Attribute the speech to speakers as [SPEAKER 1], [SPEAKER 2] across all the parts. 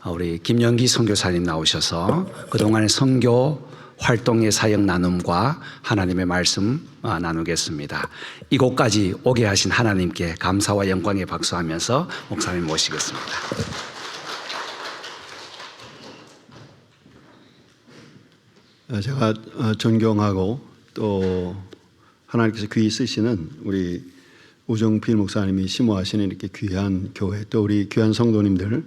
[SPEAKER 1] 우리 김영기 선교사님 나오셔서 그동안의 선교 활동의 사역 나눔과 하나님의 말씀 나누겠습니다. 이곳까지 오게 하신 하나님께 감사와 영광의 박수하면서 목사님 모시겠습니다.
[SPEAKER 2] 제가 존경하고 또 하나님께서 귀히 쓰시는 우리 우정필 목사님이 심호하시는 이렇게 귀한 교회, 또 우리 귀한 성도님들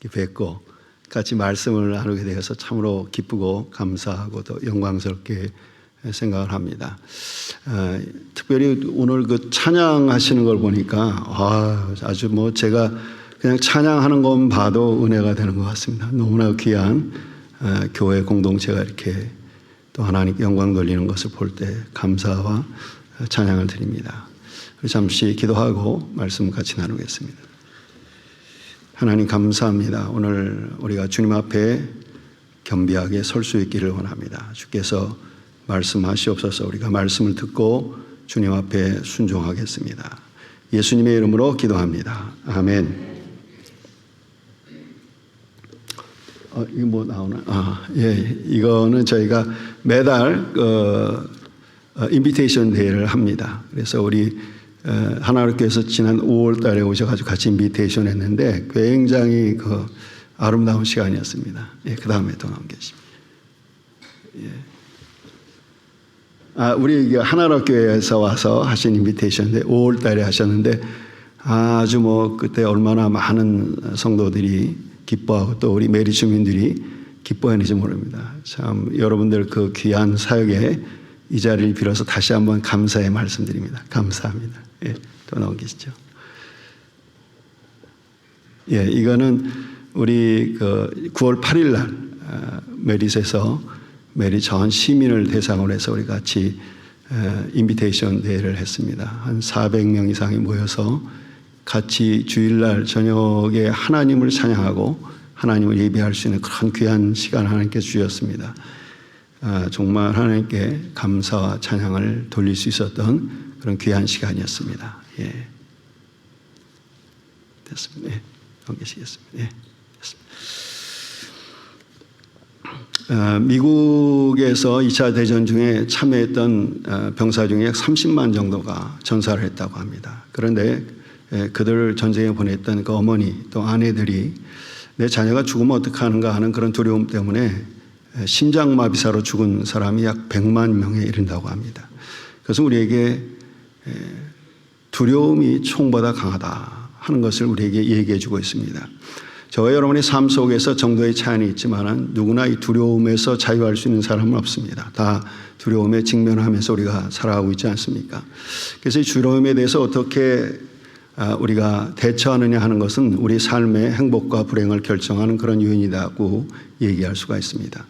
[SPEAKER 2] 이렇게 뵙고 같이 말씀을 나누게 되어서 참으로 기쁘고 감사하고 또 영광스럽게 생각을 합니다. 특별히 오늘 그 찬양하시는 걸 보니까 아주 제가 그냥 찬양하는 것만 봐도 은혜가 되는 것 같습니다. 너무나 귀한 교회 공동체가 이렇게 또 하나님께 영광 돌리는 것을 볼 때 감사와 찬양을 드립니다. 잠시 기도하고 말씀 같이 나누겠습니다. 하나님 감사합니다. 오늘 우리가 주님 앞에 겸비하게 설 수 있기를 원합니다. 주께서 말씀하시옵소서. 우리가 말씀을 듣고 주님 앞에 순종하겠습니다. 예수님의 이름으로 기도합니다. 아멘. 이거 뭐 나오나? 이거는 저희가 매달 인비테이션 데이를 합니다. 그래서 우리 하나님께서 지난 5월 달에 오셔가지고 같이 인비테이션 했는데 굉장히 아름다운 시간이었습니다. 그 다음에 또 넘기십니다. 우리 하나로교회에서 와서 하신 인비테이션인데 5월 달에 하셨는데 아주 그때 얼마나 많은 성도들이 기뻐하고 또 우리 메리 주민들이 기뻐했는지 모릅니다. 참 여러분들 그 귀한 사역에 이 자리를 빌어서 다시 한번 감사의 말씀드립니다. 감사합니다. 또 넘기시죠. 이거는 우리 9월 8일 날 메릿에서 메릿 전 시민을 대상으로 해서 우리 같이 인비테이션 대회를 했습니다. 한 400명 이상이 모여서 같이 주일날 저녁에 하나님을 찬양하고 하나님을 예배할 수 있는 그런 귀한 시간을 하나님께 주셨습니다. 정말 하나님께 감사와 찬양을 돌릴 수 있었던 그런 귀한 시간이었습니다. 됐습니다. 넘기시겠습니다. 됐습니다. 미국에서 2차 대전 중에 참여했던 병사 중에 약 30만 정도가 전사를 했다고 합니다. 그런데 그들을 전쟁에 보냈던 그 어머니 또 아내들이 내 자녀가 죽으면 어떡하는가 하는 그런 두려움 때문에 심장마비사로 죽은 사람이 약 100만 명에 이른다고 합니다. 그래서 우리에게 두려움이 총보다 강하다 하는 것을 우리에게 얘기해 주고 있습니다. 저와 여러분의 삶 속에서 정도의 차이는 있지만 누구나 이 두려움에서 자유할 수 있는 사람은 없습니다. 다 두려움에 직면하면서 우리가 살아가고 있지 않습니까? 그래서 이 두려움에 대해서 어떻게 우리가 대처하느냐 하는 것은 우리 삶의 행복과 불행을 결정하는 그런 요인이라고 얘기할 수가 있습니다.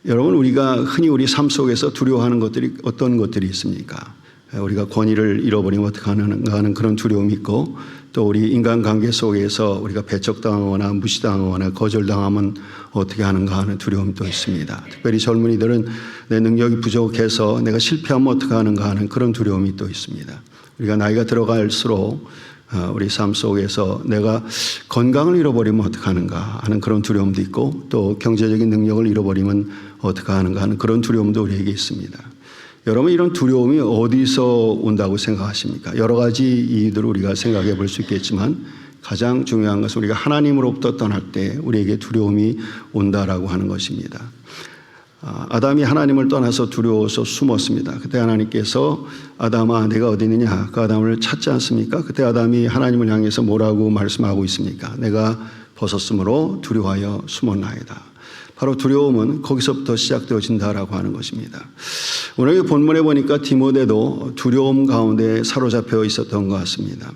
[SPEAKER 2] 여러분 우리가 흔히 우리 삶 속에서 두려워하는 것들이 어떤 것들이 있습니까? 우리가 권위를 잃어버리면 어떡하는가 하는 그런 두려움이 있고 또 우리 인간관계 속에서 우리가 배척당하거나 무시당하거나 거절당하면 어떻게 하는가 하는 두려움이 또 있습니다. 특별히 젊은이들은 내 능력이 부족해서 내가 실패하면 어떻게 하는가 하는 그런 두려움이 또 있습니다. 우리가 나이가 들어갈수록 우리 삶 속에서 내가 건강을 잃어버리면 어떻게 하는가 하는 그런 두려움도 있고 또 경제적인 능력을 잃어버리면 어떻게 하는가 하는 그런 두려움도 우리에게 있습니다. 여러분 이런 두려움이 어디서 온다고 생각하십니까? 여러 가지 이유들을 우리가 생각해 볼 수 있겠지만 가장 중요한 것은 우리가 하나님으로부터 떠날 때 우리에게 두려움이 온다라고 하는 것입니다. 아담이 하나님을 떠나서 두려워서 숨었습니다. 그때 하나님께서 아담아 내가 어디 있느냐 그 아담을 찾지 않습니까? 그때 아담이 하나님을 향해서 뭐라고 말씀하고 있습니까? 내가 벗었으므로 두려워하여 숨었나이다. 바로 두려움은 거기서부터 시작되어진다라고 하는 것입니다. 오늘 본문에 보니까 디모데도 두려움 가운데 사로잡혀 있었던 것 같습니다.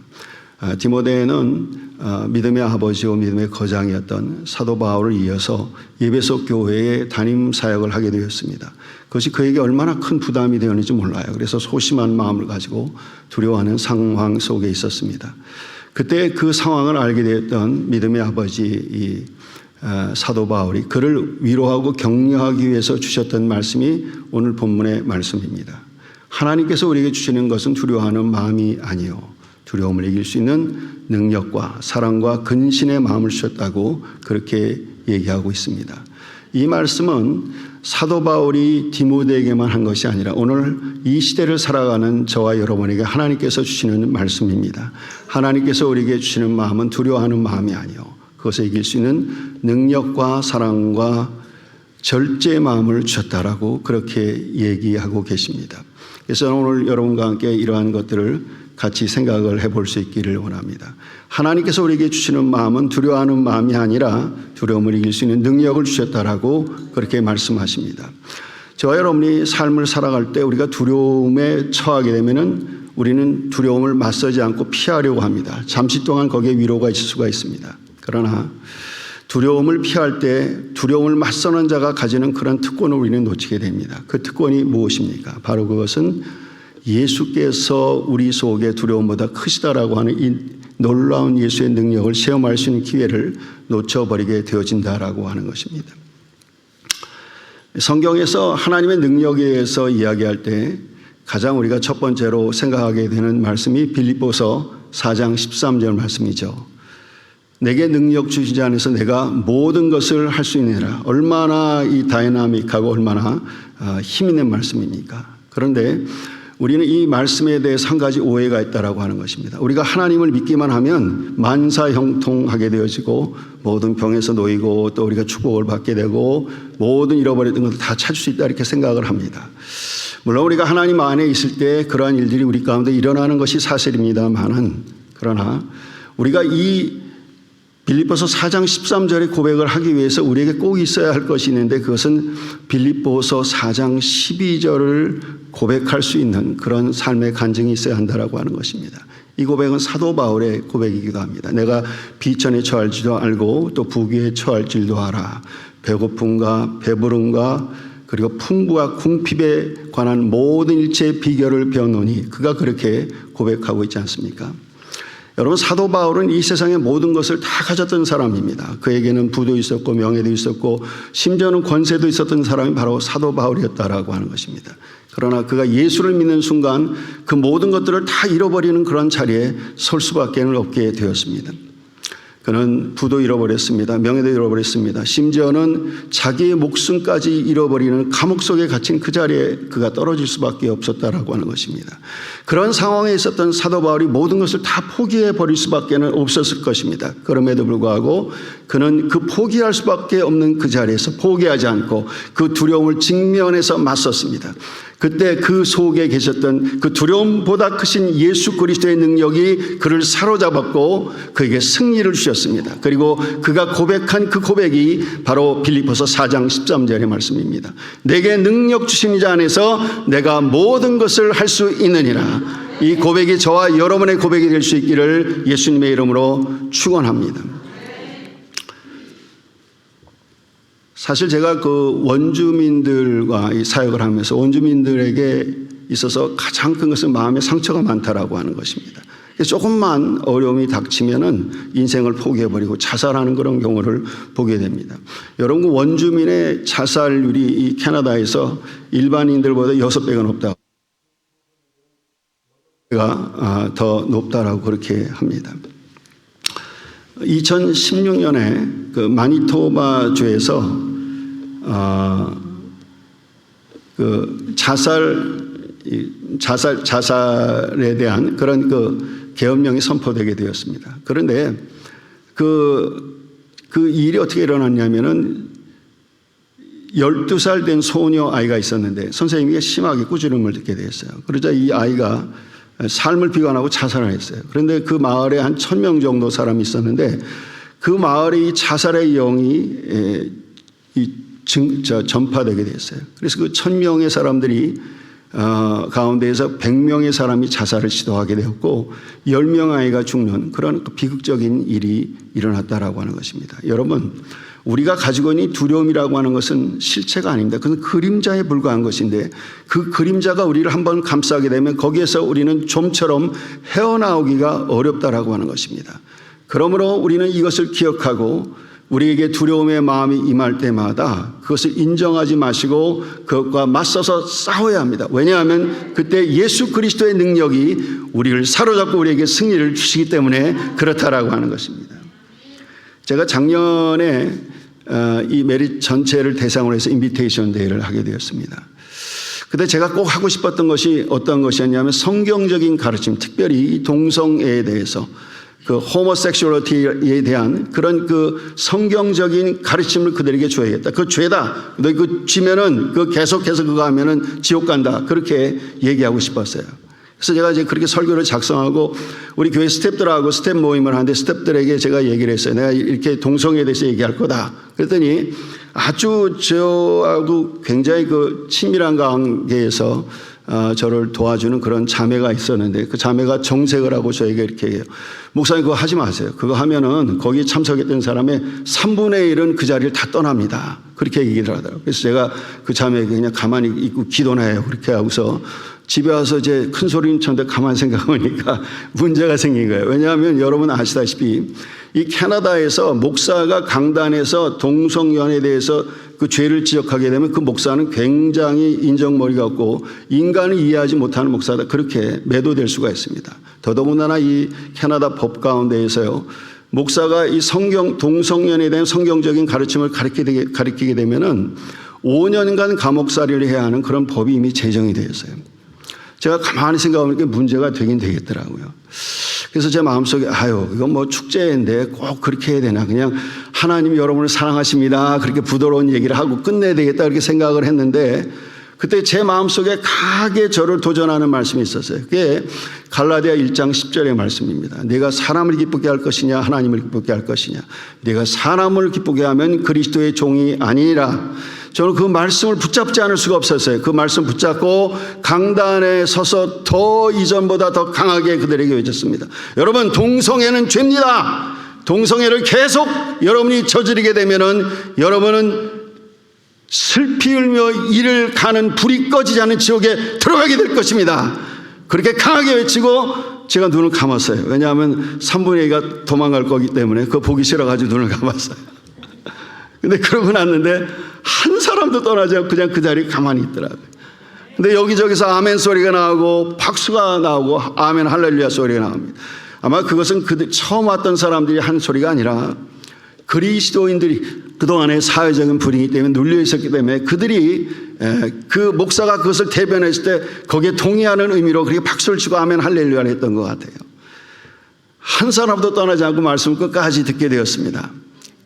[SPEAKER 2] 디모데는 믿음의 아버지요 믿음의 거장이었던 사도 바울을 이어서 에베소 교회의 담임 사역을 하게 되었습니다. 그것이 그에게 얼마나 큰 부담이 되었는지 몰라요. 그래서 소심한 마음을 가지고 두려워하는 상황 속에 있었습니다. 그때 그 상황을 알게 되었던 믿음의 아버지 사도 바울이 그를 위로하고 격려하기 위해서 주셨던 말씀이 오늘 본문의 말씀입니다. 하나님께서 우리에게 주시는 것은 두려워하는 마음이 아니요 두려움을 이길 수 있는 능력과 사랑과 근신의 마음을 주셨다고 그렇게 얘기하고 있습니다. 이 말씀은 사도 바울이 디모데에게만 한 것이 아니라 오늘 이 시대를 살아가는 저와 여러분에게 하나님께서 주시는 말씀입니다. 하나님께서 우리에게 주시는 마음은 두려워하는 마음이 아니요 그것을 이길 수 있는 능력과 사랑과 절제의 마음을 주셨다라고 그렇게 얘기하고 계십니다. 그래서 오늘 여러분과 함께 이러한 것들을 같이 생각을 해볼 수 있기를 원합니다. 하나님께서 우리에게 주시는 마음은 두려워하는 마음이 아니라 두려움을 이길 수 있는 능력을 주셨다라고 그렇게 말씀하십니다. 저와 여러분이 삶을 살아갈 때 우리가 두려움에 처하게 되면은 우리는 두려움을 맞서지 않고 피하려고 합니다. 잠시 동안 거기에 위로가 있을 수가 있습니다. 그러나 두려움을 피할 때 두려움을 맞서는 자가 가지는 그런 특권을 우리는 놓치게 됩니다. 그 특권이 무엇입니까? 바로 그것은 예수께서 우리 속에 두려움보다 크시다라고 하는 이 놀라운 예수의 능력을 체험할 수 있는 기회를 놓쳐버리게 되어진다라고 하는 것입니다. 성경에서 하나님의 능력에 대해서 이야기할 때 가장 우리가 첫 번째로 생각하게 되는 말씀이 빌립보서 4장 13절 말씀이죠. 내게 능력 주신 자 안에서 내가 모든 것을 할 수 있느니라. 얼마나 이 다이나믹하고 얼마나 힘 있는 말씀입니까? 그런데 우리는 이 말씀에 대해서 한 가지 오해가 있다라고 하는 것입니다. 우리가 하나님을 믿기만 하면 만사형통하게 되어지고 모든 병에서 놓이고 또 우리가 축복을 받게 되고 모든 잃어버렸던 것을 다 찾을 수 있다 이렇게 생각을 합니다. 물론 우리가 하나님 안에 있을 때 그러한 일들이 우리 가운데 일어나는 것이 사실입니다만은 그러나 우리가 이 빌립보서 4장 13절의 고백을 하기 위해서 우리에게 꼭 있어야 할 것이 있는데 그것은 빌립보서 4장 12절을 고백할 수 있는 그런 삶의 간증이 있어야 한다라고 하는 것입니다. 이 고백은 사도 바울의 고백이기도 합니다. 내가 비천에 처할 줄도 알고 또 부귀에 처할 줄도 알아. 배고픔과 배부름과 그리고 풍부와 궁핍에 관한 모든 일체의 비결을 배워노니 그가 그렇게 고백하고 있지 않습니까? 여러분 사도 바울은 이 세상의 모든 것을 다 가졌던 사람입니다. 그에게는 부도 있었고 명예도 있었고 심지어는 권세도 있었던 사람이 바로 사도 바울이었다라고 하는 것입니다. 그러나 그가 예수를 믿는 순간 그 모든 것들을 다 잃어버리는 그런 자리에 설 수밖에 없게 되었습니다. 그는 부도 잃어버렸습니다. 명예도 잃어버렸습니다. 심지어는 자기의 목숨까지 잃어버리는 감옥 속에 갇힌 그 자리에 그가 떨어질 수밖에 없었다라고 하는 것입니다. 그런 상황에 있었던 사도 바울이 모든 것을 다 포기해 버릴 수밖에 없었을 것입니다. 그럼에도 불구하고 그는 그 포기할 수밖에 없는 그 자리에서 포기하지 않고 그 두려움을 직면해서 맞섰습니다. 그때 그 속에 계셨던 그 두려움보다 크신 예수 그리스도의 능력이 그를 사로잡았고 그에게 승리를 주셨습니다. 그리고 그가 고백한 그 고백이 바로 빌립보서 4장 13절의 말씀입니다. 내게 능력 주신 자 안에서 내가 모든 것을 할 수 있느니라. 이 고백이 저와 여러분의 고백이 될 수 있기를 예수님의 이름으로 축원합니다. 사실 제가 그 원주민들과 이 사역을 하면서 원주민들에게 있어서 가장 큰 것은 마음의 상처가 많다라고 하는 것입니다. 조금만 어려움이 닥치면은 인생을 포기해버리고 자살하는 그런 경우를 보게 됩니다. 여러분 원주민의 자살률이 이 캐나다에서 일반인들보다 6배가 높다. 더 높다라고 그렇게 합니다. 2016년에 그 마니토바주에서 그 자살에 대한 그런 그 계엄령이 선포되게 되었습니다. 그런데 그 일이 어떻게 일어났냐면은 12살 된 소녀 아이가 있었는데 선생님에게 심하게 꾸지람을 듣게 되었어요. 그러자 이 아이가 삶을 비관하고 자살을 했어요. 그런데 그 마을에 한 1000명 정도 사람이 있었는데 그 마을의 자살의 영이 전파되게 됐어요. 그래서 그 1000명의 사람들이 가운데에서 100명의 사람이 자살을 시도하게 되었고 10명 아이가 죽는 그런 비극적인 일이 일어났다라고 하는 것입니다. 여러분 우리가 가지고 있는 두려움이라고 하는 것은 실체가 아닙니다. 그것은 그림자에 불과한 것인데 그 그림자가 우리를 한번 감싸게 되면 거기에서 우리는 좀처럼 헤어나오기가 어렵다라고 하는 것입니다. 그러므로 우리는 이것을 기억하고 우리에게 두려움의 마음이 임할 때마다 그것을 인정하지 마시고 그것과 맞서서 싸워야 합니다. 왜냐하면 그때 예수 그리스도의 능력이 우리를 사로잡고 우리에게 승리를 주시기 때문에 그렇다라고 하는 것입니다. 제가 작년에 이 메릿 전체를 대상으로 해서 인비테이션 데이를 하게 되었습니다. 그때 제가 꼭 하고 싶었던 것이 어떤 것이었냐면 성경적인 가르침, 특별히 동성애에 대해서 그 호모섹슈얼리티에 대한 그런 그 성경적인 가르침을 그들에게 줘야겠다. 그 죄다. 너 그 쥐면은 그 계속해서 그거 하면은 지옥 간다. 그렇게 얘기하고 싶었어요. 그래서 제가 이제 그렇게 설교를 작성하고 우리 교회 스태프들하고 스태프 모임을 하는데 스태프들에게 제가 얘기를 했어요. 내가 이렇게 동성애에 대해서 얘기할 거다. 그랬더니 아주 저하고 굉장히 그 친밀한 관계에서 저를 도와주는 그런 자매가 있었는데 그 자매가 정색을 하고 저에게 이렇게 해요. 목사님 그거 하지 마세요. 그거 하면은 거기 참석했던 사람의 3분의 1은 그 자리를 다 떠납니다. 그렇게 얘기를 하더라고요. 그래서 제가 그 자매에게 그냥 가만히 있고 기도나 해요. 그렇게 하고서 집에 와서 이제 큰 소리는 쳤는데 가만히 생각해보니까 문제가 생긴 거예요. 왜냐하면 여러분 아시다시피 이 캐나다에서 목사가 강단에서 동성연애에 대해서 그 죄를 지적하게 되면 그 목사는 굉장히 인정머리가 없고 인간을 이해하지 못하는 목사다. 그렇게 매도될 수가 있습니다. 더더군다나 이 캐나다 법 가운데에서요. 목사가 이 동성연애에 대한 성경적인 가르침을 가르치게 되면은 5년간 감옥살이를 해야 하는 그런 법이 이미 제정이 되어 있어요. 제가 가만히 생각해보니까 문제가 되긴 되겠더라고요. 그래서 제 마음속에 이건 뭐 축제인데 꼭 그렇게 해야 되나. 그냥 하나님이 여러분을 사랑하십니다. 그렇게 부드러운 얘기를 하고 끝내야 되겠다 그렇게 생각을 했는데 그때 제 마음속에 강하게 저를 도전하는 말씀이 있었어요. 그게 갈라디아 1장 10절의 말씀입니다. 내가 사람을 기쁘게 할 것이냐 하나님을 기쁘게 할 것이냐. 내가 사람을 기쁘게 하면 그리스도의 종이 아니라. 저는 그 말씀을 붙잡지 않을 수가 없었어요. 그 말씀 붙잡고 강단에 서서 더 이전보다 더 강하게 그들에게 외쳤습니다. 여러분 동성애는 죄입니다. 동성애를 계속 여러분이 저지르게 되면은 여러분은 슬피 울며 이를 가는 불이 꺼지지 않는 지옥에 들어가게 될 것입니다. 그렇게 강하게 외치고 제가 눈을 감았어요. 왜냐하면 3분의 2가 도망갈 거기 때문에 그거 보기 싫어가지고 눈을 감았어요. 근데 그러고 났는데 한 사람도 떠나지 않고 그냥 그 자리에 가만히 있더라고요. 근데 여기저기서 아멘 소리가 나오고 박수가 나오고 아멘 할렐루야 소리가 나옵니다. 아마 그것은 그들 처음 왔던 사람들이 한 소리가 아니라 그리스도인들이 그동안의 사회적인 불이기 때문에 눌려 있었기 때문에 그들이 그 목사가 그것을 대변했을 때 거기에 동의하는 의미로 그렇게 박수를 치고 아멘 할렐루야를 했던 것 같아요. 한 사람도 떠나지 않고 말씀을 끝까지 듣게 되었습니다.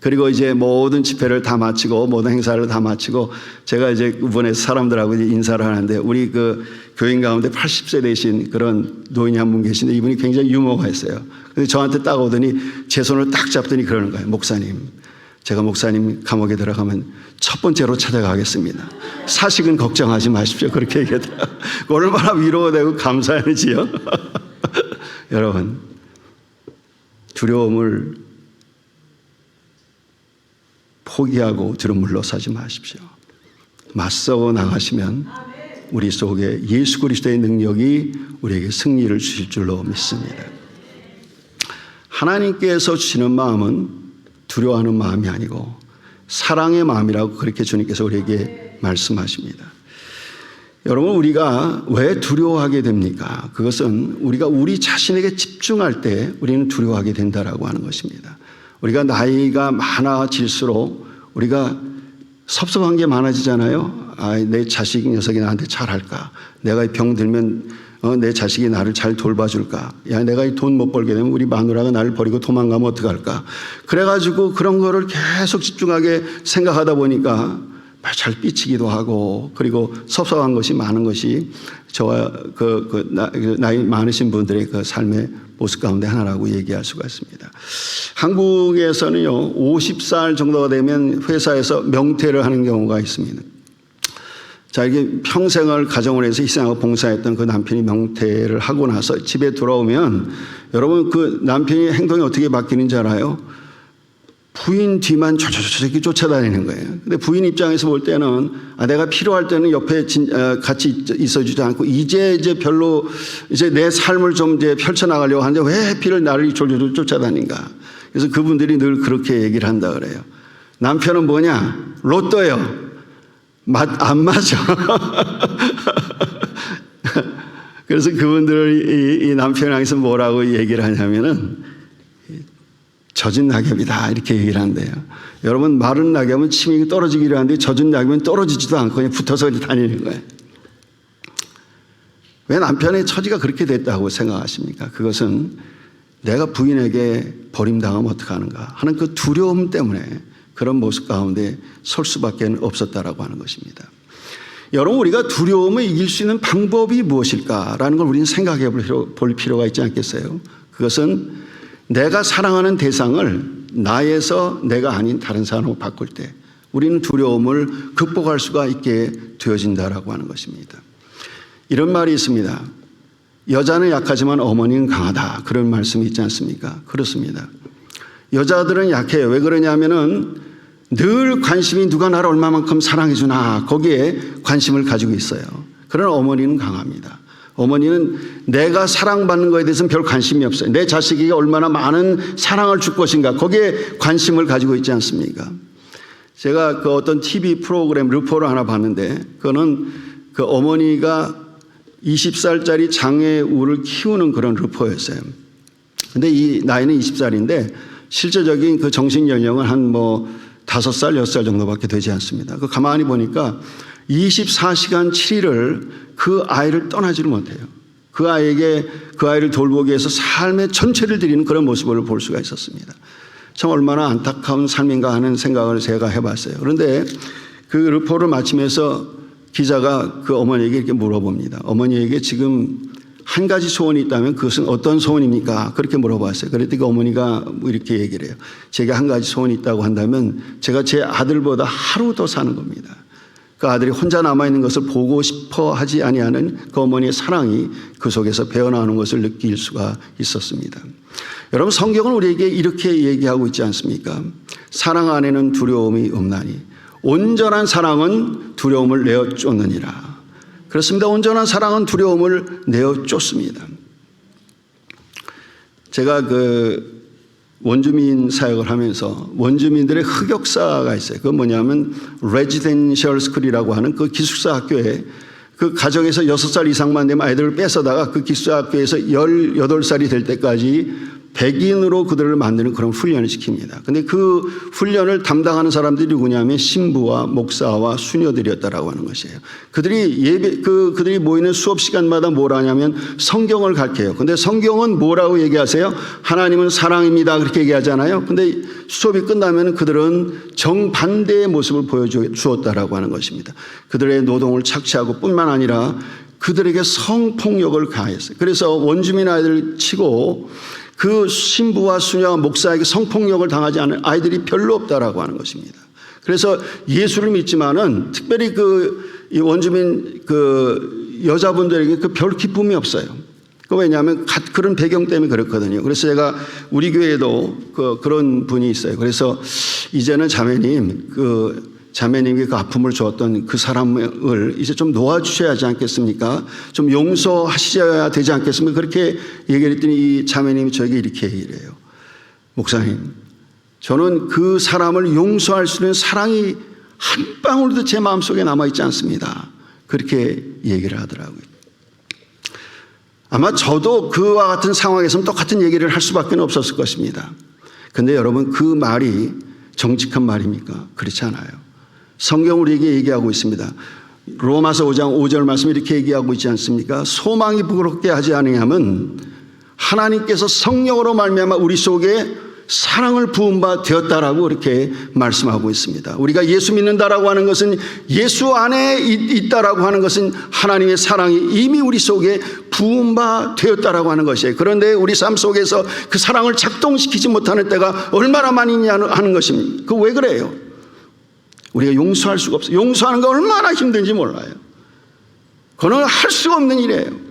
[SPEAKER 2] 그리고 이제 모든 집회를 다 마치고 모든 행사를 다 마치고 제가 이제 이번에 사람들하고 이제 인사를 하는데 우리 그 교인 가운데 80세 되신 그런 노인이 한 분 계신데 이분이 굉장히 유머가 있어요. 근데 저한테 딱 오더니 제 손을 딱 잡더니 그러는 거예요. 목사님, 제가 목사님 감옥에 들어가면 첫 번째로 찾아가겠습니다. 사식은 걱정하지 마십시오. 그렇게 얘기하더라고요. 얼마나 위로가 되고 감사하지요. 여러분 두려움을 포기하고 뒤로 물러서지 마십시오. 맞서 나가시면 우리 속에 예수 그리스도의 능력이 우리에게 승리를 주실 줄로 믿습니다. 하나님께서 주시는 마음은 두려워하는 마음이 아니고 사랑의 마음이라고 그렇게 주님께서 우리에게 말씀하십니다. 여러분 우리가 왜 두려워하게 됩니까? 그것은 우리가 우리 자신에게 집중할 때 우리는 두려워하게 된다라고 하는 것입니다. 우리가 나이가 많아질수록 우리가 섭섭한 게 많아지잖아요. 내 자식 녀석이 나한테 잘할까? 내가 병 들면 내 자식이 나를 잘 돌봐줄까? 내가 이 돈 못 벌게 되면 우리 마누라가 나를 버리고 도망가면 어떡할까? 그래가지고 그런 거를 계속 집중하게 생각하다 보니까 잘 삐치기도 하고 그리고 섭섭한 것이 많은 것이 저와 나이 많으신 분들의 그 삶의 모습 가운데 하나라고 얘기할 수가 있습니다. 한국에서는요 50살 정도가 되면 회사에서 명퇴를 하는 경우가 있습니다. 자, 이게 평생을 가정을 해서 희생하고 봉사했던 그 남편이 명퇴를 하고 나서 집에 돌아오면 여러분 그 남편의 행동이 어떻게 바뀌는지 알아요? 부인 뒤만 저렇게 쫓아다니는 거예요. 근데 부인 입장에서 볼 때는 내가 필요할 때는 옆에 같이 있어주지 않고 이제 별로 이제 내 삶을 좀 이제 펼쳐나가려고 하는데 왜 해필을 나를 졸졸 쫓아다닌가. 그래서 그분들이 늘 그렇게 얘기를 한다 그래요. 남편은 뭐냐? 로또요. 안 맞아. 그래서 그분들 이 남편 향해서 뭐라고 얘기를 하냐면은 젖은 낙엽이다 이렇게 얘기를 한대요. 여러분 마른 낙엽은 침이 떨어지기로 하는데 젖은 낙엽은 떨어지지도 않고 그냥 붙어서 다니는 거예요. 왜 남편의 처지가 그렇게 됐다고 생각하십니까? 그것은 내가 부인에게 버림당하면 어떡하는가 하는 그 두려움 때문에 그런 모습 가운데 설 수밖에 없었다라고 하는 것입니다. 여러분 우리가 두려움을 이길 수 있는 방법이 무엇일까라는 걸 우리는 생각해 볼 필요가 있지 않겠어요? 그것은 내가 사랑하는 대상을 나에서 내가 아닌 다른 사람으로 바꿀 때 우리는 두려움을 극복할 수가 있게 되어진다라고 하는 것입니다. 이런 말이 있습니다. 여자는 약하지만 어머니는 강하다. 그런 말씀이 있지 않습니까? 그렇습니다. 여자들은 약해요. 왜 그러냐면은 늘 관심이 누가 나를 얼마만큼 사랑해 주나 거기에 관심을 가지고 있어요. 그러나 어머니는 강합니다. 어머니는 내가 사랑받는 것에 대해서는 별 관심이 없어요. 내 자식에게 얼마나 많은 사랑을 줄 것인가 거기에 관심을 가지고 있지 않습니까? 제가 그 어떤 TV 프로그램 르포를 하나 봤는데 그거는 그 어머니가 20살짜리 장애우를 키우는 그런 르포였어요. 근데 이 나이는 20살인데 실제적인 그 정신 연령은 한 5살, 6살 정도밖에 되지 않습니다. 그 가만히 보니까 24시간 7일을 그 아이를 떠나지를 못해요. 그 아이를 돌보기 위해서 삶의 전체를 드리는 그런 모습을 볼 수가 있었습니다. 참 얼마나 안타까운 삶인가 하는 생각을 제가 해봤어요. 그런데 그 르포를 마치면서 기자가 그 어머니에게 이렇게 물어봅니다. 어머니에게 지금 한 가지 소원이 있다면 그것은 어떤 소원입니까? 그렇게 물어봤어요. 그랬더니 어머니가 이렇게 얘기를 해요. 제가 한 가지 소원이 있다고 한다면 제가 제 아들보다 하루 더 사는 겁니다. 그 아들이 혼자 남아있는 것을 보고 싶어 하지 아니하는 그 어머니의 사랑이 그 속에서 배어나오는 것을 느낄 수가 있었습니다. 여러분 성경은 우리에게 이렇게 얘기하고 있지 않습니까? 사랑 안에는 두려움이 없나니 온전한 사랑은 두려움을 내어 쫓느니라. 그렇습니다. 온전한 사랑은 두려움을 내어 쫓습니다. 제가 그 원주민 사역을 하면서 원주민들의 흑역사가 있어요. 그건 뭐냐면 레지덴셜 스쿨이라고 하는 그 기숙사 학교에 그 가정에서 6살 이상만 되면 아이들을 뺏어다가 그 기숙사 학교에서 18살이 될 때까지 백인으로 그들을 만드는 그런 훈련을 시킵니다. 근데 그 훈련을 담당하는 사람들이 누구냐면 신부와 목사와 수녀들이었다라고 하는 것이에요. 그들이 모이는 수업 시간마다 뭘 하냐면 성경을 가르쳐요. 근데 성경은 뭐라고 얘기하세요? 하나님은 사랑입니다. 그렇게 얘기하잖아요. 근데 수업이 끝나면 그들은 정반대의 모습을 보여주었다라고 하는 것입니다. 그들의 노동을 착취하고 뿐만 아니라 그들에게 성폭력을 가했어요. 그래서 원주민 아이들을 치고 그 신부와 수녀와 목사에게 성폭력을 당하지 않은 아이들이 별로 없다라고 하는 것입니다. 그래서 예수를 믿지만은 특별히 이 원주민 여자분들에게 별 기쁨이 없어요. 왜냐하면 그런 배경 때문에 그렇거든요. 그래서 제가 우리 교회에도 그런 분이 있어요. 그래서 이제는 자매님이 그 아픔을 주었던 그 사람을 이제 좀 놓아주셔야 하지 않겠습니까? 좀 용서하셔야 되지 않겠습니까? 그렇게 얘기를 했더니 이 자매님이 저에게 이렇게 얘기를 해요. 목사님, 저는 그 사람을 용서할 수 있는 사랑이 한 방울도 제 마음속에 남아있지 않습니다. 그렇게 얘기를 하더라고요. 아마 저도 그와 같은 상황에서는 똑같은 얘기를 할 수밖에 없었을 것입니다. 그런데 여러분 그 말이 정직한 말입니까? 그렇지 않아요. 성경 우리에게 얘기하고 있습니다. 로마서 5장 5절 말씀 이렇게 얘기하고 있지 않습니까? 소망이 부끄럽게 하지 않으면 하나님께서 성령으로 말미암아 우리 속에 사랑을 부은 바 되었다라고 이렇게 말씀하고 있습니다. 우리가 예수 믿는다라고 하는 것은 예수 안에 있다라고 하는 것은 하나님의 사랑이 이미 우리 속에 부은 바 되었다라고 하는 것이에요. 그런데 우리 삶 속에서 그 사랑을 작동시키지 못하는 때가 얼마나 많이 있냐 하는 것입니다. 그 왜 그래요? 우리가 용서할 수가 없어요. 용서하는 거 얼마나 힘든지 몰라요. 그건 할 수가 없는 일이에요.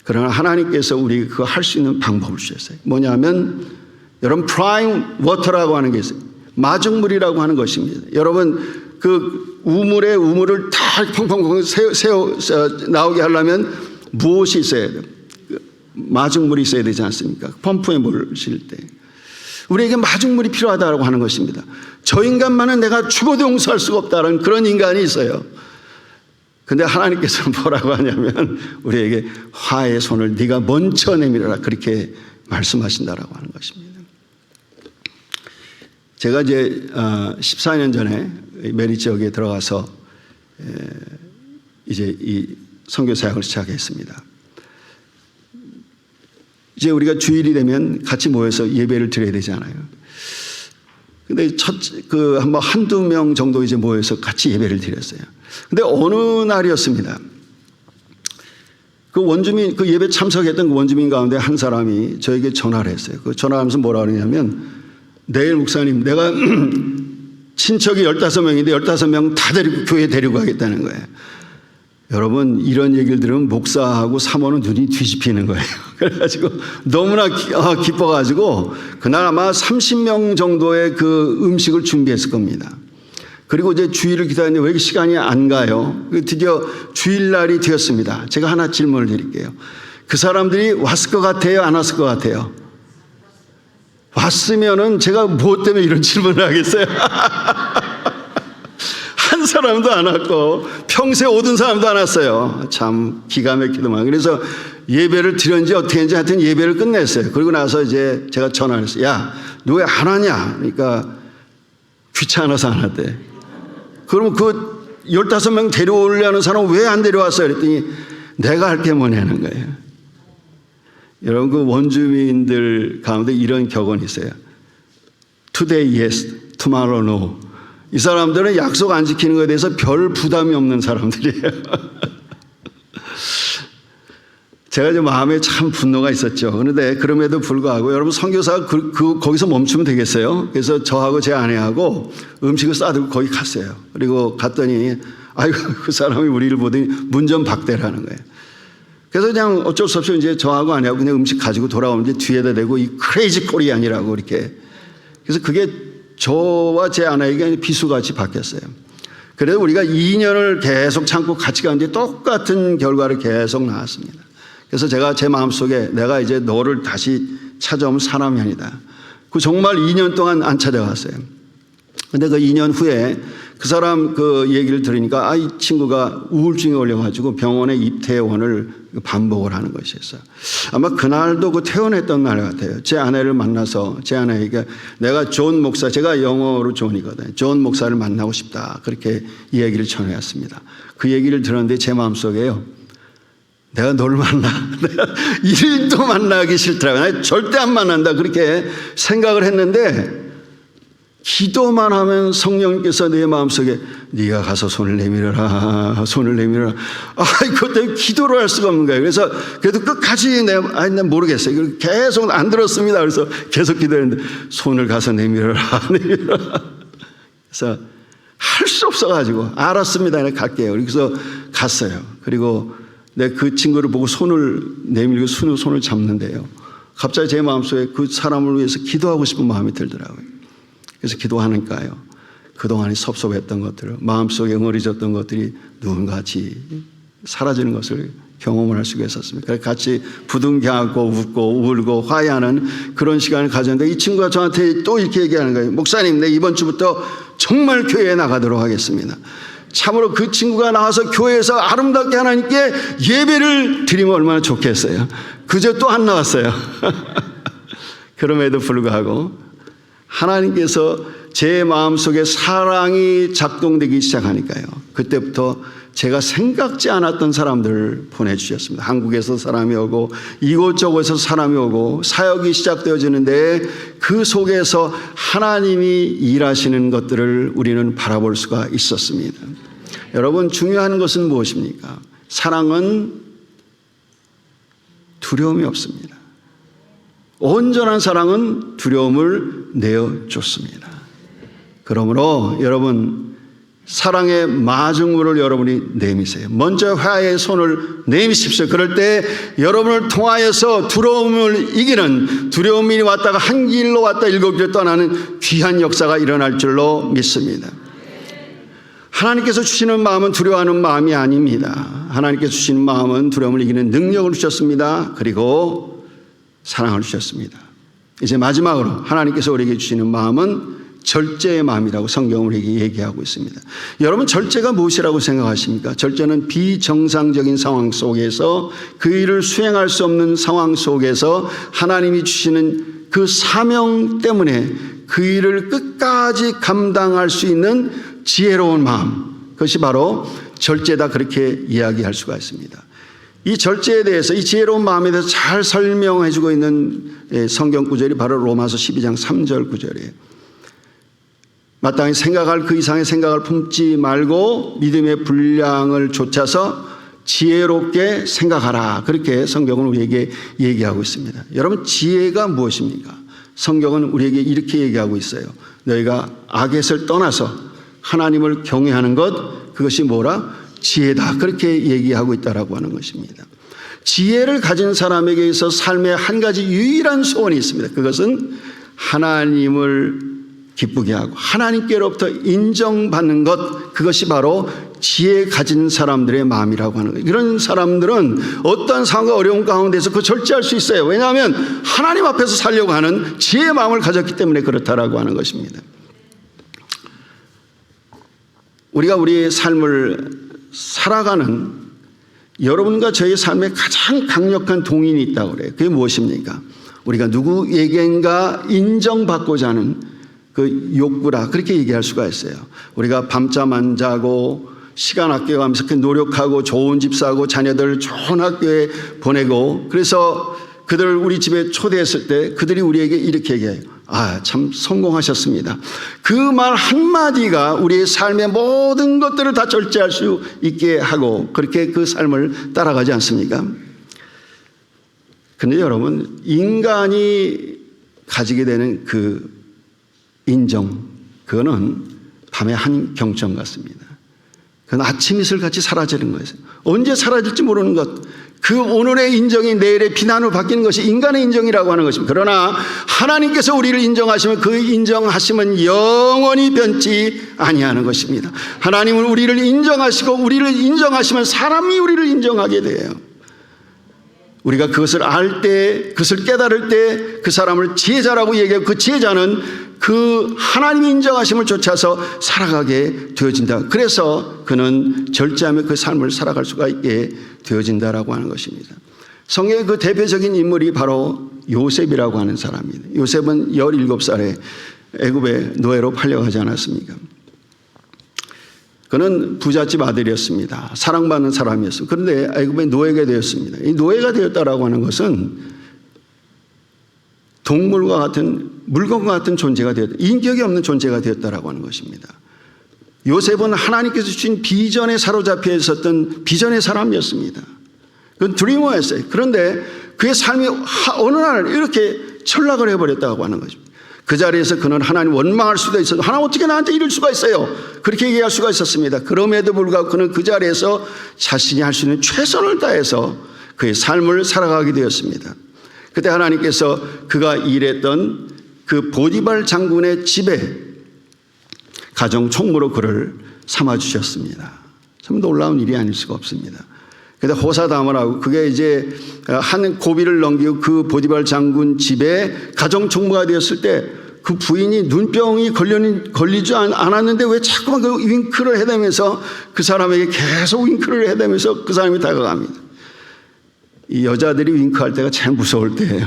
[SPEAKER 2] 그러나 하나님께서 우리가 그거 할 수 있는 방법을 주셨어요. 뭐냐면 여러분 프라임 워터라고 하는 게 있어요. 마중물이라고 하는 것입니다. 여러분 그 우물에 우물을 다 펑펑펑 나오게 하려면 무엇이 있어야 돼요? 마중물이 있어야 되지 않습니까? 펌프에 물을 실 때. 우리에게 마중물이 필요하다고 하는 것입니다. 저 인간만은 내가 죽어도 용서할 수가 없다는 그런 인간이 있어요. 근데 하나님께서는 뭐라고 하냐면 우리에게 화의 손을 네가 먼저 내밀어라 그렇게 말씀하신다라고 하는 것입니다. 제가 이제 14년 전에 메리 지역에 들어가서 이제 이 선교 사역을 시작했습니다. 이제 우리가 주일이 되면 같이 모여서 예배를 드려야 되잖아요. 근데 한두 명 정도 이제 모여서 같이 예배를 드렸어요. 근데 어느 날이었습니다. 그 원주민, 그 예배 참석했던 그 원주민 가운데 한 사람이 저에게 전화를 했어요. 그 전화하면서 뭐라 그러냐면, 내일 목사님, 내가 친척이 15명인데 15명 다 데리고 교회 데리고 가겠다는 거예요. 여러분, 이런 얘기를 들으면 목사하고 사모는 눈이 뒤집히는 거예요. 그래가지고 너무나 기뻐가지고 그날 아마 30명 정도의 그 음식을 준비했을 겁니다. 그리고 이제 주일을 기다렸는데 왜 이렇게 시간이 안 가요? 드디어 주일날이 되었습니다. 제가 하나 질문을 드릴게요. 그 사람들이 왔을 것 같아요? 안 왔을 것 같아요? 왔으면은 제가 무엇 때문에 이런 질문을 하겠어요? 한 사람도 안 왔고 평소에 오던 사람도 안 왔어요. 참 기가 막히더만. 그래서 예배를 드렸는지 어떻게 했는지 하여튼 예배를 끝냈어요. 그리고 나서 이제 제가 전화를 했어요. 야, 너 왜 안 왔냐? 그러니까 귀찮아서 안 왔대. 그럼 그 15명 데려오려는 사람 왜 안 데려왔어요? 그랬더니 내가 할 게 뭐냐는 거예요. 여러분, 그 원주민들 가운데 이런 격언이 있어요. Today yes, tomorrow no. 이 사람들은 약속 안 지키는 것에 대해서 별 부담이 없는 사람들이에요. 제가 이제 마음에 참 분노가 있었죠. 그런데 그럼에도 불구하고 여러분 선교사가 거기서 멈추면 되겠어요? 그래서 저하고 제 아내하고 음식을 싸들고 거기 갔어요. 그리고 갔더니 아이고 그 사람이 우리를 보더니 문전박대라는 거예요. 그래서 그냥 어쩔 수 없이 이제 저하고 아내하고 그냥 음식 가지고 돌아오는데 뒤에다 대고 이 크레이지 코리안이라고 이렇게. 그래서 그게 저와 제 아내에게 비수같이 바뀌었어요. 그래서 우리가 2년을 계속 참고 같이 가는데 똑같은 결과를 계속 나왔습니다. 그래서 제가 제 마음속에 내가 이제 너를 다시 찾아온 사람이 아니다. 그 정말 2년 동안 안 찾아갔어요. 근데 그 2년 후에 그 사람 그 얘기를 들으니까 이 친구가 우울증에 걸려가지고 병원에 입퇴원을 반복을 하는 것이었어요. 아마 그날도 그 퇴원했던 날 같아요. 제 아내를 만나서 제 아내에게 내가 존 목사, 제가 영어로 존이거든요. 존 목사를 만나고 싶다. 그렇게 이 얘기를 전해왔습니다. 그 얘기를 들었는데 제 마음속에요. 내가 너를 만나. 내가 1일도 만나기 싫더라고요. 내가 절대 안 만난다. 그렇게 생각을 했는데 기도만 하면 성령께서 내 마음속에 네가 가서 손을 내밀어라. 손을 내밀어라. 그것 때문에 기도를 할 수가 없는 거예요. 그래서 그래도 끝까지 내가 모르겠어요. 계속 안 들었습니다. 그래서 계속 기도했는데 손을 가서 내밀어라. 내밀어라. 그래서 할 수 없어가지고 알았습니다. 내가 갈게요. 그래서 갔어요. 그리고 내가 그 친구를 보고 손을 내밀고 손을 잡는데요. 갑자기 제 마음속에 그 사람을 위해서 기도하고 싶은 마음이 들더라고요. 그래서 기도하니까요. 그동안에 섭섭했던 것들, 마음속에 응어리졌던 것들이 누군가같이 사라지는 것을 경험을 할 수가 있었습니다. 그래서 같이 부둥켜안고 웃고 울고 화해하는 그런 시간을 가졌는데 이 친구가 저한테 또 이렇게 얘기하는 거예요. 목사님, 내 이번 주부터 정말 교회에 나가도록 하겠습니다. 참으로 그 친구가 나와서 교회에서 아름답게 하나님께 예배를 드리면 얼마나 좋겠어요. 그저 또 안 나왔어요. 그럼에도 불구하고 하나님께서 제 마음속에 사랑이 작동되기 시작하니까요. 그때부터 제가 생각지 않았던 사람들을 보내주셨습니다. 한국에서 사람이 오고 이곳저곳에서 사람이 오고 사역이 시작되어지는데 그 속에서 하나님이 일하시는 것들을 우리는 바라볼 수가 있었습니다. 여러분, 중요한 것은 무엇입니까? 사랑은 두려움이 없습니다. 온전한 사랑은 두려움을 내어줬습니다. 그러므로 여러분, 사랑의 마중물을 여러분이 내미세요. 먼저 화해의 손을 내미십시오. 그럴 때 여러분을 통하여서 두려움을 이기는, 두려움이 왔다가 한 길로 왔다 일곱 길로 떠나는 귀한 역사가 일어날 줄로 믿습니다. 하나님께서 주시는 마음은 두려워하는 마음이 아닙니다. 하나님께서 주시는 마음은 두려움을 이기는 능력을 주셨습니다. 그리고 사랑을 주셨습니다. 이제 마지막으로 하나님께서 우리에게 주시는 마음은 절제의 마음이라고 성경은 우리에게 얘기하고 있습니다. 여러분, 절제가 무엇이라고 생각하십니까? 절제는 비정상적인 상황 속에서 그 일을 수행할 수 없는 상황 속에서 하나님이 주시는 그 사명 때문에 그 일을 끝까지 감당할 수 있는 지혜로운 마음, 그것이 바로 절제다, 그렇게 이야기할 수가 있습니다. 이 절제에 대해서, 이 지혜로운 마음에 대해서 잘 설명해 주고 있는 성경 구절이 바로 로마서 12장 3절 구절이에요. 마땅히 생각할 그 이상의 생각을 품지 말고 믿음의 분량을 좇아서 지혜롭게 생각하라, 그렇게 성경은 우리에게 얘기하고 있습니다. 여러분, 지혜가 무엇입니까? 성경은 우리에게 이렇게 얘기하고 있어요. 너희가 악에서 떠나서 하나님을 경외하는 것, 그것이 뭐라? 지혜다, 그렇게 얘기하고 있다라고 하는 것입니다. 지혜를 가진 사람에게 있어 삶의 한 가지 유일한 소원이 있습니다. 그것은 하나님을 기쁘게 하고 하나님께로부터 인정받는 것, 그것이 바로 지혜 가진 사람들의 마음이라고 하는 거예요. 이런 사람들은 어떠한 상황과 어려운 가운데서 그 절제할 수 있어요. 왜냐하면 하나님 앞에서 살려고 하는 지혜의 마음을 가졌기 때문에 그렇다라고 하는 것입니다. 우리가 우리의 삶을 살아가는, 여러분과 저의 삶에 가장 강력한 동인이 있다고 그래요. 그게 무엇입니까? 우리가 누구에겐가 인정받고자 하는 그 욕구라, 그렇게 얘기할 수가 있어요. 우리가 밤잠 안 자고 시간 아껴가면서 노력하고 좋은 집 사고 자녀들 좋은 학교에 보내고, 그래서 그들을 우리 집에 초대했을 때 그들이 우리에게 이렇게 얘기해요. 아, 참 성공하셨습니다. 그 말 한마디가 우리의 삶의 모든 것들을 다 절제할 수 있게 하고, 그렇게 그 삶을 따라가지 않습니까? 근데 여러분, 인간이 가지게 되는 그 인정, 그거는 밤의 한 경점 같습니다. 그건 아침 이슬 같이 사라지는 거예요. 언제 사라질지 모르는 것, 그 오늘의 인정이 내일의 비난으로 바뀌는 것이 인간의 인정이라고 하는 것입니다. 그러나 하나님께서 우리를 인정하시면 그 인정하심은 영원히 변치 아니하는 것입니다. 하나님은 우리를 인정하시고 우리를 인정하시면 사람이 우리를 인정하게 돼요. 우리가 그것을 알 때, 그것을 깨달을 때 그 사람을 지혜자라고 얘기하고, 그 지혜자는 그 하나님이 인정하심을 좇아서 살아가게 되어진다. 그래서 그는 절제하며 그 삶을 살아갈 수가 있게 되어진다라고 하는 것입니다. 성경의 그 대표적인 인물이 바로 요셉이라고 하는 사람입니다. 요셉은 17살에 애굽의 노예로 팔려가지 않았습니까? 그는 부잣집 아들이었습니다. 사랑받는 사람이었습니다. 그런데 애굽의 노예가 되었습니다. 이 노예가 되었다라고 하는 것은 동물과 같은, 물건과 같은 존재가 되었다, 인격이 없는 존재가 되었다라고 하는 것입니다. 요셉은 하나님께서 주신 비전에 사로잡혀 있었던 비전의 사람이었습니다. 그건 드리머였어요. 그런데 그의 삶이 어느 날 이렇게 철락을 해버렸다고 하는 것입니다. 그 자리에서 그는 하나님 원망할 수도 있어도, 하나님 어떻게 나한테 이럴 수가 있어요? 그렇게 얘기할 수가 있었습니다. 그럼에도 불구하고 그는 그 자리에서 자신이 할 수 있는 최선을 다해서 그의 삶을 살아가게 되었습니다. 그때 하나님께서 그가 일했던 그 보디발 장군의 집에 가정 총무로 그를 삼아주셨습니다. 참 놀라운 일이 아닐 수가 없습니다. 그런데 호사담을 하고, 그게 이제 한 고비를 넘기고 그 보디발 장군 집에 가정 총무가 되었을 때 그 부인이 눈병이 걸리지 않았는데 왜 자꾸만 그 윙크를 해대면서 그 사람에게 계속 윙크를 해대면서 그 사람이 다가갑니다. 이 여자들이 윙크할 때가 제일 무서울 때예요.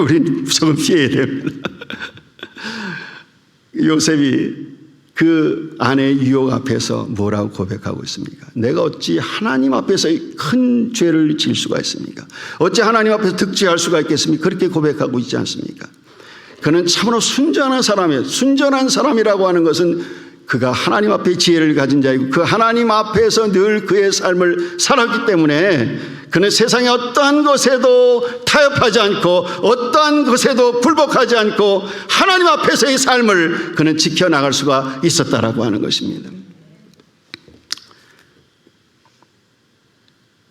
[SPEAKER 2] 우리는 무조건 피해야 됩니다. 요셉이 그 아내의 유혹 앞에서 뭐라고 고백하고 있습니까? 내가 어찌 하나님 앞에서 큰 죄를 지을 수가 있습니까? 어찌 하나님 앞에서 득죄할 수가 있겠습니까? 그렇게 고백하고 있지 않습니까? 그는 참으로 순전한 사람이에요. 순전한 사람이라고 하는 것은 그가 하나님 앞에 지혜를 가진 자이고 그 하나님 앞에서 늘 그의 삶을 살았기 때문에 그는 세상의 어떠한 것에도 타협하지 않고 어떠한 것에도 굴복하지 않고 하나님 앞에서의 삶을 그는 지켜나갈 수가 있었다라고 하는 것입니다.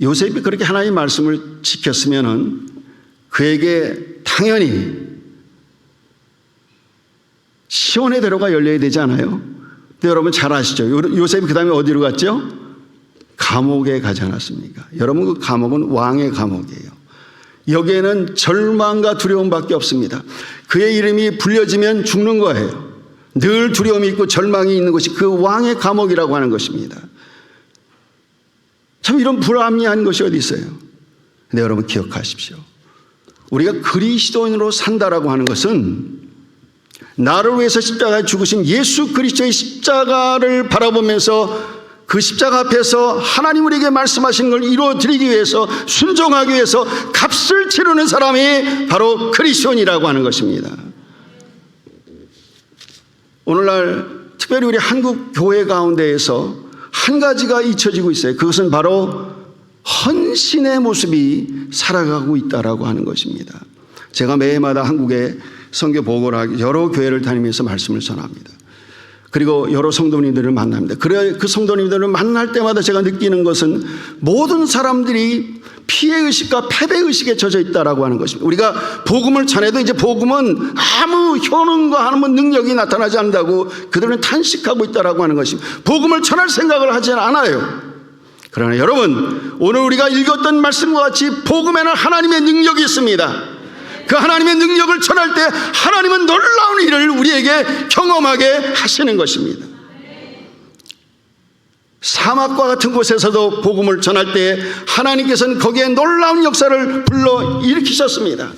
[SPEAKER 2] 요셉이 그렇게 하나님의 말씀을 지켰으면은 그에게 당연히 시온의 대로가 열려야 되지 않아요? 근데 여러분 잘 아시죠? 요셉이 그 다음에 어디로 갔죠? 감옥에 가지 않았습니까? 여러분 그 감옥은 왕의 감옥이에요. 여기에는 절망과 두려움밖에 없습니다. 그의 이름이 불려지면 죽는 거예요. 늘 두려움이 있고 절망이 있는 것이 그 왕의 감옥이라고 하는 것입니다. 참 이런 불합리한 것이 어디 있어요? 근데 여러분 기억하십시오. 우리가 그리스도인으로 산다라고 하는 것은 나를 위해서 십자가에 죽으신 예수 그리스도의 십자가를 바라보면서 그 십자가 앞에서 하나님 우리에게 말씀하신 걸 이루어드리기 위해서 순종하기 위해서 값을 치르는 사람이 바로 그리스도인이라고 하는 것입니다. 오늘날 특별히 우리 한국 교회 가운데에서 한 가지가 잊혀지고 있어요. 그것은 바로 헌신의 모습이 살아가고 있다라고 하는 것입니다. 제가 매해마다 한국에 선교 보고를 하기 여러 교회를 다니면서 말씀을 전합니다. 그리고 여러 성도님들을 만납니다. 그 성도님들을 만날 때마다 제가 느끼는 것은 모든 사람들이 피해의식과 패배의식에 젖어 있다라고 하는 것입니다. 우리가 복음을 전해도 이제 복음은 아무 효능과 아무 능력이 나타나지 않는다고 그들은 탄식하고 있다라고 하는 것입니다. 복음을 전할 생각을 하지 않아요. 그러나 여러분, 오늘 우리가 읽었던 말씀과 같이 복음에는 하나님의 능력이 있습니다. 그 하나님의 능력을 전할 때 하나님은 놀라운 일을 우리에게 경험하게 하시는 것입니다. 사막과 같은 곳에서도 복음을 전할 때 하나님께서는 거기에 놀라운 역사를 불러 일으키셨습니다.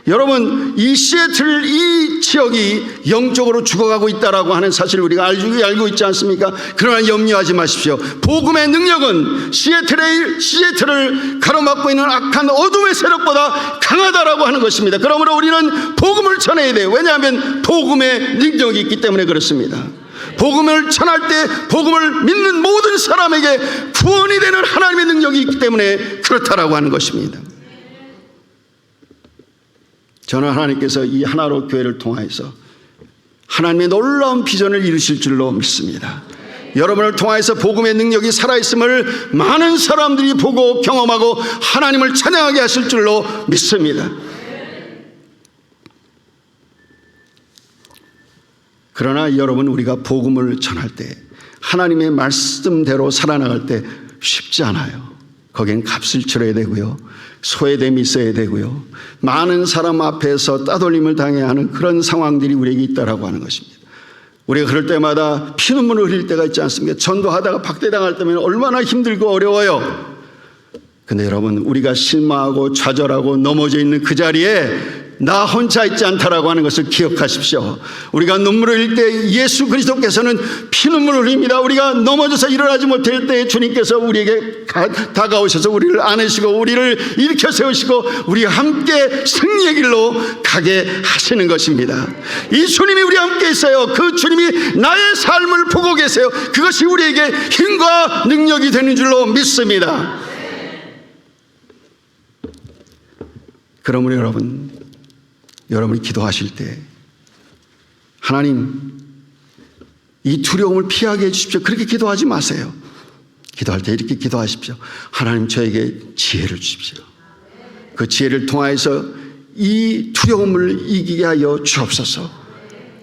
[SPEAKER 2] 여러분, 이 시애틀 이 지역이 영적으로 죽어가고 있다라고 하는 사실을 우리가 알고 있지 않습니까? 그러나 염려하지 마십시오. 복음의 능력은 시애틀을 가로막고 있는 악한 어둠의 세력보다 강하다라고 하는 것입니다. 그러므로 우리는 복음을 전해야 돼요. 왜냐하면 복음의 능력이 있기 때문에 그렇습니다. 복음을 전할 때 복음을 믿는 모든 사람에게 구원이 되는 하나님의 능력이 있기 때문에 그렇다라고 하는 것입니다. 저는 하나님께서 이 하나로 교회를 통하여서 하나님의 놀라운 비전을 이루실 줄로 믿습니다. 여러분을 통하여서 복음의 능력이 살아있음을 많은 사람들이 보고 경험하고 하나님을 찬양하게 하실 줄로 믿습니다. 그러나 여러분, 우리가 복음을 전할 때 하나님의 말씀대로 살아나갈 때 쉽지 않아요. 거기엔 값을 치러야 되고요, 소외됨이 있어야 되고요, 많은 사람 앞에서 따돌림을 당해야 하는 그런 상황들이 우리에게 있다라고 하는 것입니다. 우리가 그럴 때마다 피눈물을 흘릴 때가 있지 않습니까? 전도하다가 박대당할 때면 얼마나 힘들고 어려워요. 근데 여러분, 우리가 실망하고 좌절하고 넘어져 있는 그 자리에 나 혼자 있지 않다라고 하는 것을 기억하십시오. 우리가 눈물을 흘릴 때 예수 그리스도께서는 피눈물을 흘립니다. 우리가 넘어져서 일어나지 못할 때 주님께서 우리에게 다가오셔서 우리를 안으시고 우리를 일으켜 세우시고 우리와 함께 승리의 길로 가게 하시는 것입니다. 이 주님이 우리와 함께 있어요. 그 주님이 나의 삶을 보고 계세요. 그것이 우리에게 힘과 능력이 되는 줄로 믿습니다. 그러므로 여러분이 기도하실 때 하나님, 이 두려움을 피하게 해주십시오. 그렇게 기도하지 마세요. 기도할 때 이렇게 기도하십시오. 하나님, 저에게 지혜를 주십시오. 그 지혜를 통하여서 이 두려움을 이기게 하여 주옵소서.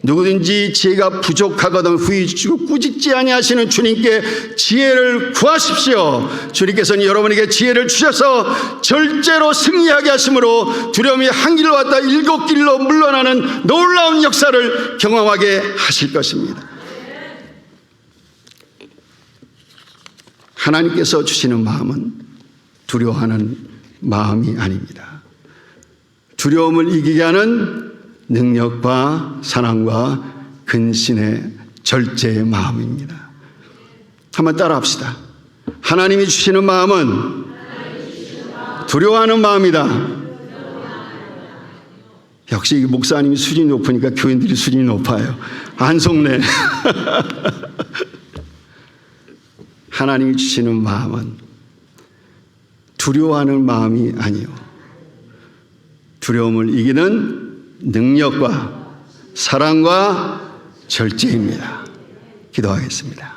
[SPEAKER 2] 누구든지 지혜가 부족하거든 후히 주시고 꾸짖지 아니하시는 주님께 지혜를 구하십시오. 주님께서는 여러분에게 지혜를 주셔서 절제로 승리하게 하심으로 두려움이 한 길로 왔다 7길로 물러나는 놀라운 역사를 경험하게 하실 것입니다. 하나님께서 주시는 마음은 두려워하는 마음이 아닙니다. 두려움을 이기게 하는 능력과 사랑과 근신의 절제의 마음입니다. 한번 따라 합시다. 하나님이 주시는 마음은 두려워하는 마음이다. 역시 목사님이 수준이 높으니까 교인들이 수준이 높아요. 안 속네. 하나님이 주시는 마음은 두려워하는 마음이 아니요, 두려움을 이기는 능력과 사랑과 절제입니다. 기도하겠습니다.